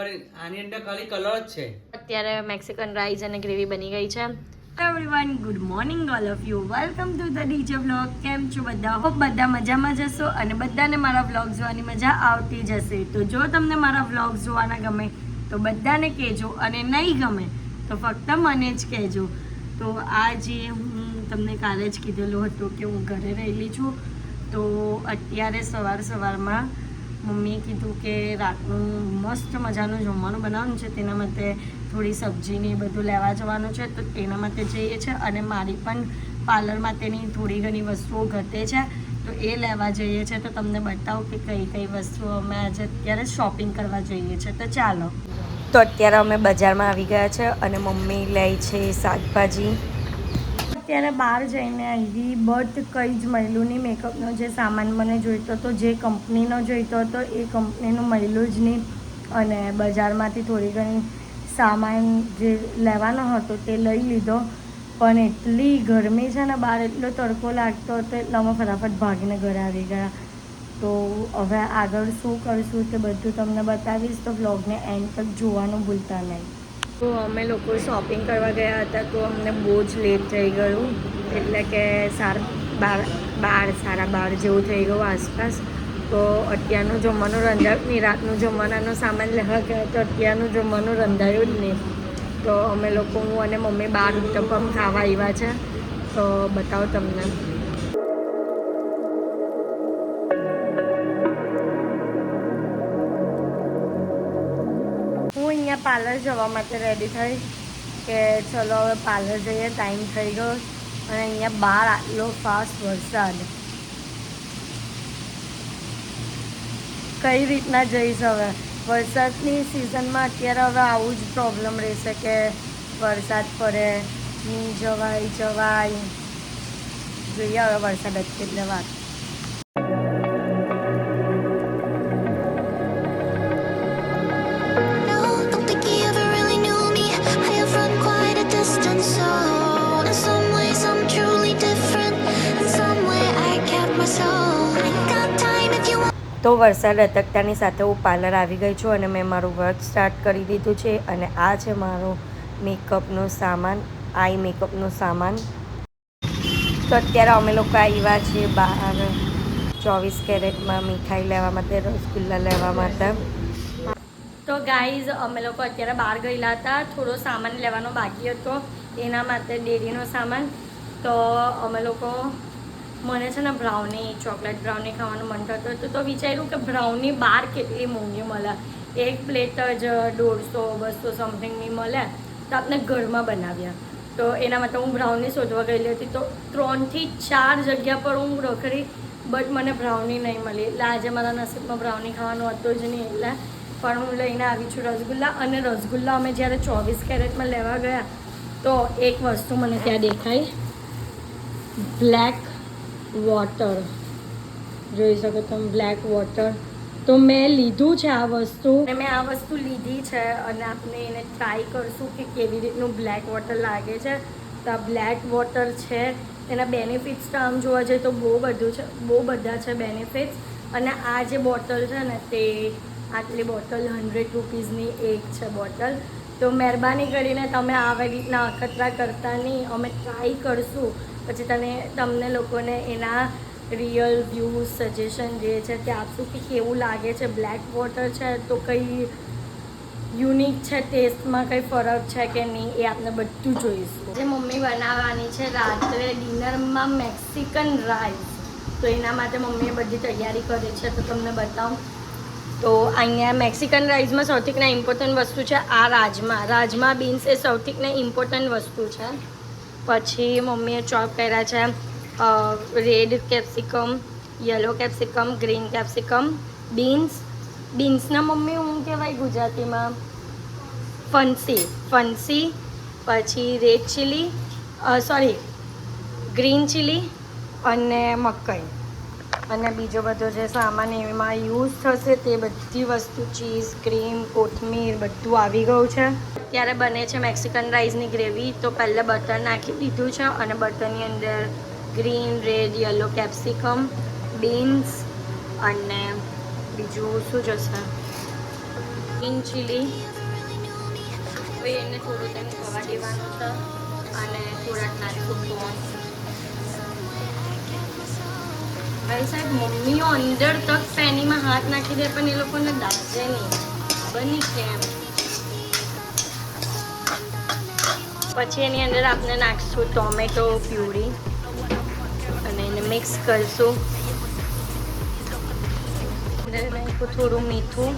આની અંદર ખાલી કલર જ છે. અત્યારે મેક્સિકન રાઈસ અને ગ્રેવી બની ગઈ છે. Everyone, good morning all of you. Welcome to the DJ vlog. કેમ છો બધા? હોપ બધા મજામાં જશો અને બધાને મારા વ્લોગ જોવાની મજા આવતી જશે. તો જો તમને મારા વ્લોગ જોવાના ગમે તો બધાને કહેજો, અને નહીં ગમે તો ફક્ત મને જ કહેજો. તો આજે હું તમને કાલે જ કીધેલું હતું કે હું ઘરે રહેલી છું. તો અત્યારે સવારમાં મમ્મીએ કીધું કે રાતનું મસ્ત મજાનું જમવાનું બનાવવાનું છે, તેના માટે થોડી સબ્જીને એ બધું લેવા જવાનું છે. તો તેના માટે જઈએ છીએ અને મારી પણ પાર્લર માટેની થોડી ઘણી વસ્તુઓ ઘટે છે, તો એ લેવા જઈએ છીએ. તો તમને બતાવું કે કઈ કઈ વસ્તુઓ અમે આજે અત્યારે શોપિંગ કરવા જઈએ છીએ. તો ચાલો. તો અત્યારે અમે બજારમાં આવી ગયા છે અને મમ્મી લે છે શાકભાજી. અત્યારે બહાર જઈને આવી બટ કંઈ જ મળ્યું નહીં. મેકઅપનો જે સામાન મને જોઈતો હતો, જે કંપનીનો જોઈતો હતો, એ કંપનીનું મળ્યું જ નહીં. અને બજારમાંથી થોડી ઘણી સામાન જે લેવાનો હતો તે લઈ લીધો. પણ એટલી ગરમી છે ને બહાર, એટલો તડકો લાગતો હતો, એટલે અમે ફટાફટ ભાગીને ઘરે આવી ગયા. તો હવે આગળ શું કરશું તે બધું તમને બતાવીશ, તો વ્લોગને એન્ડ તક જોવાનું ભૂલતા નહીં. તો અમે લોકો શોપિંગ કરવા ગયા હતા, તો અમને બહુ જ લેટ થઈ ગયું. એટલે કે 12 જેવું થઈ ગયું આસપાસ. તો અત્યારનું જમવાનું રંધાયું, રાતનું જમવાનાનો સામાન લેવા ગયા તો અત્યારનું જમવાનું રંધાયું જ નહીં. તો અમે લોકો, હું અને મમ્મી બહાર ઉત્તપમ ખાવા આવ્યા છે. તો બતાવો તમને. હું અહીંયા પાર્લર જવા માટે રેડી થઈ કે ચલો હવે પાર્લર જઈએ, ટાઈમ થઈ ગયો. અને અહીંયા બહાર આટલો ફાસ્ટ વરસાદ, કઈ રીતના જઈશ હવે? વરસાદની સિઝનમાં અત્યારે હવે આવું જ પ્રોબ્લેમ રહેશે કે વરસાદ પડે, નહીં જવાય. જોઈએ હવે વરસાદ અટકે એટલે વાત. તો વરસાદ અટકતાની સાથે હું પાર્લર આવી ગઈ છું અને મેં મારું વર્ક સ્ટાર્ટ કરી દીધું છે. અને આ છે મારો મેકઅપનો સામાન, આઈ મેકઅપનો સામાન. તો અત્યારે અમે લોકો આવ્યા છીએ બહાર 24 કેરેટમાં મીઠાઈ લેવા માટે, રસગુલ્લા લેવા માટે. તો ગાઈઝ, અમે લોકો અત્યારે બહાર ગયેલા હતા, થોડો સામાન લેવાનો બાકી હતો એના માટે, ડેરીનો સામાન. તો અમે લોકો, મને છે ને બ્રાઉની, ચોકલેટ બ્રાઉની ખાવાનું મન થતું હતું. તો વિચાર્યું કે બ્રાઉની બહાર કેટલી મોંઘી મળે, એક પ્લેટ જ 150-200 સમથિંગની મળે, તો આપણે ઘરમાં બનાવ્યા. તો એના માટે હું બ્રાઉની શોધવા ગયેલી હતી. તો 3 થી 4 જગ્યા પર હું રખડી, બટ મને બ્રાઉની નહીં મળી. એટલે આજે મારા નસીબમાં બ્રાઉની ખાવાનું હતું જ નહીં. એટલે પણ હું લઈને આવી છું રસગુલ્લા. અને રસગુલ્લા અમે જ્યારે 24 કેરેટમાં લેવા ગયા તો એક વસ્તુ મને ત્યાં દેખાય, બ્લેક વોટર. જોઈ શકો તમે, બ્લેક વોટર. તો મેં લીધું છે આ વસ્તુ, અને મેં આ વસ્તુ લીધી છે અને આપણે એને ટ્રાય કરશું કે કેવી રીતનું બ્લેક વોટર લાગે છે. તો આ બ્લેક વોટર છે, એના બેનિફિટ્સ તો આમ જોવા જઈએ તો બહુ બધા છે બેનિફિટ્સ. અને આ જે બોટલ છે ને, તે આટલી બોટલ 100 રૂપીસની એક છે બોટલ. તો મહેરબાની કરીને તમે આવી રીતના અખતરા કરતા નહીં. અમે ટ્રાય કરશું, પછી તમને લોકોને એના રિયલ વ્યૂઝ, સજેશન જે છે તે આપશું કે કેવું લાગે છે. બ્લેક વોટર છે તો કંઈ યુનિક છે, ટેસ્ટમાં કંઈ ફરક છે કે નહીં, એ આપણે બધું જોઈશું. જે મમ્મી બનાવવાની છે રાત્રે ડિનરમાં મેક્સિકન રાઈસ, તો એના માટે મમ્મીએ બધી તૈયારી કરી છે. તો તમને બતાવું. તો અહીંયા મેક્સિકન રાઈસમાં સૌથી ઇમ્પોર્ટન્ટ વસ્તુ છે આ રાજમા બીન્સ, એ સૌથી ઇમ્પોર્ટન્ટ વસ્તુ છે. પછી મમ્મીએ ચોપ કર્યા છે red capsicum, yellow capsicum, green capsicum, બીન્સના મમ્મી હું કહેવાય ગુજરાતીમાં ફણસી. પછી રેડ ચીલી, ગ્રીન ચીલી અને મકાઈ. અને બીજો બધો જે સામાન એમાં યુઝ થશે તે બધી વસ્તુ, ચીઝ, ક્રીમ, કોથમીર, બધું આવી ગયું છે. અત્યારે બને છે મેક્સિકન રાઈસની ગ્રેવી. તો પહેલાં બટર નાખી દીધું છે અને બટરની અંદર green, red, yellow capsicum, beans અને બીજું શું જશે, ગ્રીન ચીલી. હવે એને થોડું તેમ થવા દેવાનું છે અને થોડાક નાખશું કોર્ન. ભાઈ સાહેબ મમ્મીઓ અંદર તક પેનીમાં હાથ નાખી દે પણ એ લોકોને દાજે નહીં બની કેમ. પછી એની અંદર આપણે નાખશું ટોમેટો પ્યુરી અને એને મિક્સ કરીશું. અંદર નાખું થોડું મીઠું.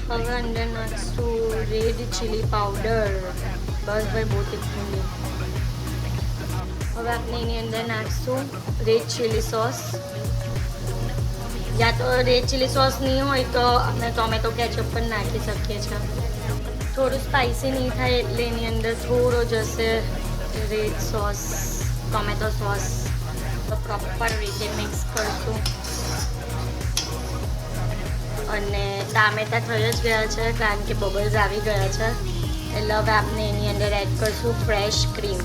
હવે અંદર નાખશું રેડ ચીલી પાવડર. બસ ભાઈ બહુ તીખું નહીં. હવે આપણે એની અંદર નાખશું રેડ ચીલી સોસ. યા તો રેડ ચીલી સોસ નહીં હોય તો આપણે ટોમેટો કેચઅપ પણ નાખી શકીએ છીએ. થોડું સ્પાઇસી નહીં થાય એટલે એની અંદર થોડો જશે red sauce tomato sauce. Proper રીતે મિક્સ કરશું અને ટામેટા થઈ જ ગયા છે કારણ કે બબલ્સ આવી ગયા છે એટલે હવે આપણે એની અંદર એડ કરશું ફ્રેશ ક્રીમ.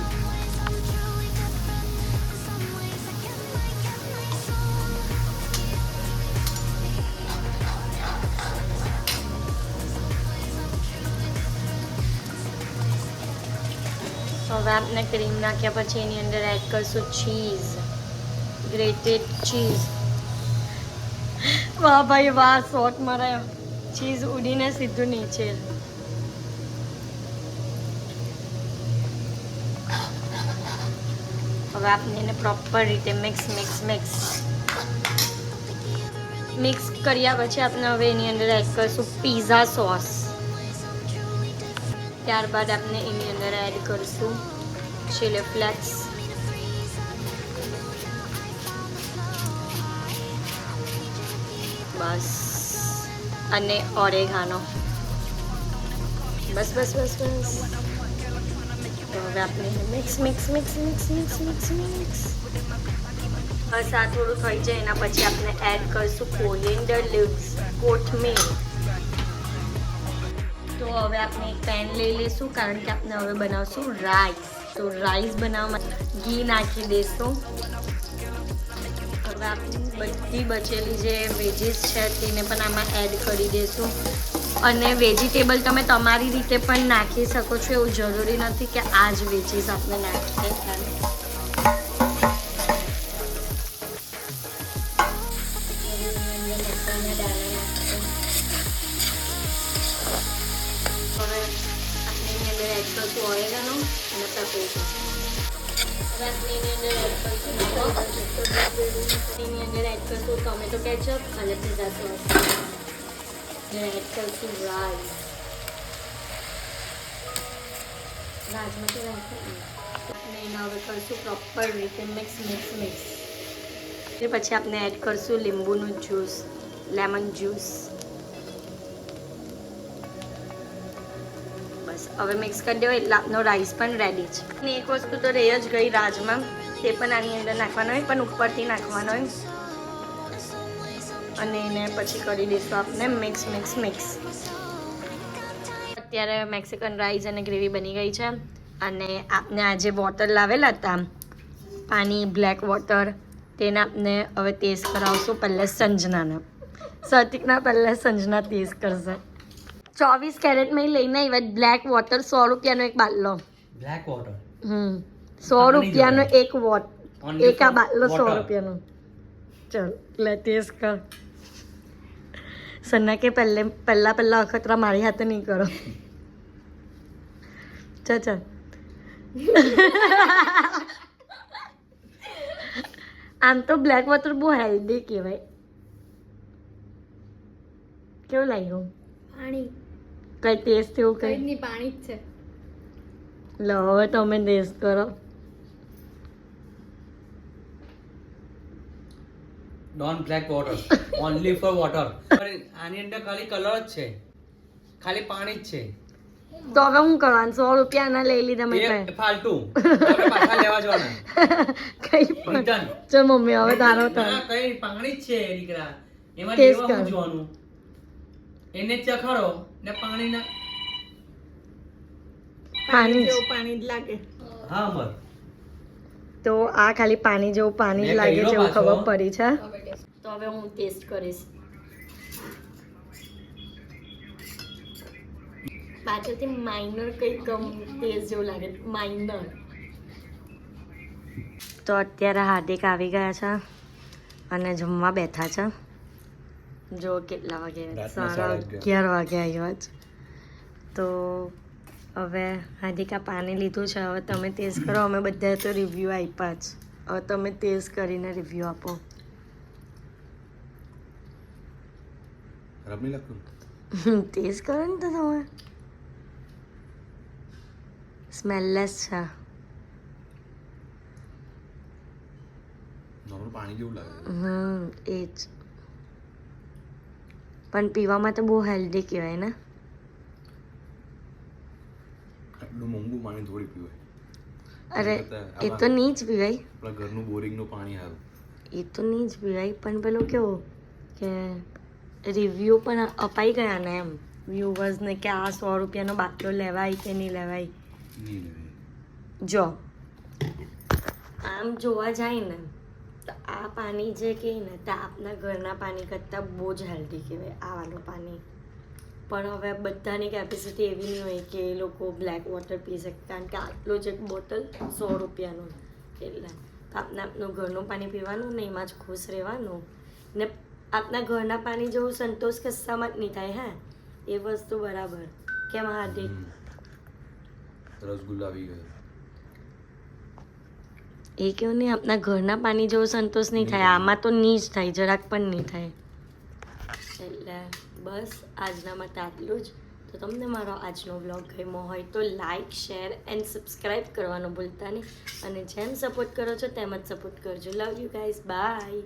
હવે આપણે ક્રીમ નાખ્યા પછી એની અંદર એડ કરશું ચીઝ, ગ્રેટેડ ચીઝ. વાહ ભાઈ વાહ, શોટ મરાયો. ચીઝ ઉડીને સીધું નીચે. હવે આપણે એને પ્રોપર રીતે મિક્સ કર્યા પછી આપણે હવે એની અંદર એડ કરશું પીઝા સોસ. ત્યારબાદ આપણે એની અંદર એડ કરીશું ચીલી ફ્લેક્સ. બસ અને ઓરેગાનો. બસ તો હવે આપણે મિક્સ. બસ આ થોડું થઈ જાય એના પછી આપણે એડ કરીશું કોરિએન્ડર લીવ્સ, કોથમીર. તો હવે આપણે એક પેન લઈ લઈશું કારણ કે આપણે હવે બનાવશું રાઈસ. તો રાઈસ બનાવવા માટે ઘી નાખી દઈશું. હવે આપણે બધી બચેલી જે વેજીસ છે તેને પણ આમાં એડ કરી દઈશું. અને વેજીટેબલ તમે તમારી રીતે પણ નાખી શકો છો, એવું જરૂરી નથી કે આ જ વેજીસ આપણે નાખીએ. ઓરેગાનો અને પેપરિકા. એની અંદર એડ કરશું ટોમેટો કેચઅપ અને પીઝા સોસ. એડ કરશું રાજમાં તો આપણે એના હવે કરશું પ્રોપર રીતે મિક્સ. એ પછી આપણે એડ કરશું લીંબુનું જ્યુસ, લેમન જ્યુસ. હવે મિક્સ કરી દેવાય એટલે આપનો રાઈસ પણ રેડી છે. અને એક વસ્તુ તો રહી જ ગઈ રાજમાં, તે પણ આની અંદર નાખવાનો હોય પણ ઉપરથી નાખવાનો હોય અને એને પછી કરી દઈશું આપણે મિક્સ. અત્યારે મેક્સિકન રાઈસ અને ગ્રેવી બની ગઈ છે અને આપણે આજે વોટર લાવેલા હતા પાણી, બ્લેક વોટર, તેને આપણે હવે ટેસ્ટ કરાવશું. પહેલાં સંજનાને, સતિકના પહેલાં સંજના ટેસ્ટ કરશે. 24 કેરેટમાં લઈને આવ્યા બ્લેક વોટર. 100 રૂપિયાનો એક બાટલો. બ્લેક વોટર 100 રૂપિયાનો એક આ બાટલો 100 રૂપિયાનો. ચલ લે ટેસ્ટ કર. સન્ના કે પહેલા અખતરા મારી હાથે નહીં કરો. ચાલ આમ તો બ્લેક વોટર બહુ હેલ્ધી કહેવાય. કેવું લાગ્યું? પાણી કઈ ટેસ્ટ એવું કઈ નહીં, પાણી જ છે. લો હવે તમે ટેસ્ટ કરો. Don't black water, only for water. આની અંદર ખાલી કલર જ છે, ખાલી પાણી જ છે. તો હવે હું કરવાનું? 100 રૂપિયાના લઈ લીધા મેં. એ ફાલતુ આપણે પાછા લેવા જવાના. કઈ પણ ચલ મમ્મી હવે તારો ના, કઈ પાણી જ છે દીકરા, એમાં ટેસ્ટ લેવા કર. જવાનું. એને ચખાડો ને પાણીના પાણી જેવું પાણી જ લાગે. હા અમર. તો આ ખાલી પાણી જેવું પાણી જ મેં લાગે કર્યો છે એવું પાછો. ખબર પડી છે. હવે ટેસ્ટ. તો હવે હું ટેસ્ટ કરીશ. પાછળથી માઇનર કંઈ કમ ટેસ્ટ જેવું લાગે માઇનર. તો અત્યારે હાર્દિક આવી ગયા છે અને જમવા બેઠા છે. જો કેટલા વાગે 11:30 વાગે આવ્યા જ. તો હવે હાર્દિકા પાણી લીધું છે. હવે તમે ટેસ્ટ કરો. અમે બધા તો રિવ્યૂ આપ્યા જ. હવે તમે ટેસ્ટ કરીને રિવ્યૂ આપો. રમી લખું ટેસ્ટ કરો ને તો તમે. સ્મેલલેસ છે. નોર્મલ પાણી જેવું લાગે. એ જ. પણ પીવામાં તો બહુ હેલ્ધી કહેવાય ને. એટલું મોંઘું પાણી થોડી પીવાય. અરે એ તો નહીં જ પીવાય. આપણા ઘરનું બોરિંગનું પાણી સારું. એ તો નહીં જ પીવાય પણ પેલું કેવું કે રિવ્યૂ પણ અપાઈ ગયા ને એમ વ્યુઅર્સને કે આ 100 રૂપિયાનો બાટલો લેવાય કે નહીં લેવાય. નહીં લેવાય. જો આમ જોવા જાય ને તો આ પાણી જે કહે ને તે આપણા ઘરના પાણી કરતાં બહુ જ હેલ્ધી કહેવાય આ વાળું પાણી. પણ હવે બધાની કેપેસિટી એવી નહીં હોય કે એ લોકો બ્લેક વોટર પી શકે કારણ કે આટલો જ એક બોટલ 100 રૂપિયાનું એટલે આપણે આપનું ઘરનું પાણી પીવાનું ને એમાં જ ખુશ રહેવાનું ને આપણા ઘરના પાણી જેવું સંતોષ કશામાં જ નહીં થાય. હે એ વસ્તુ બરાબર. કેમ હાર્દિક? રસગુલ્લા આવી ગયો. એ કેવું નહીં આપણા ઘરના પાણી જેવો સંતોષ નહીં થાય. આમાં તો નહીં જ થાય. જરાક પણ નહીં થાય. એટલે બસ આજના માટે આટલું જ. તો તમને મારો આજનો બ્લોગ ગમ્યો હોય તો લાઇક શેર એન્ડ સબસ્ક્રાઈબ કરવાનું ભૂલતા નહીં અને જેમ સપોર્ટ કરો છો તેમ જ સપોર્ટ કરજો. Love you guys. બાય.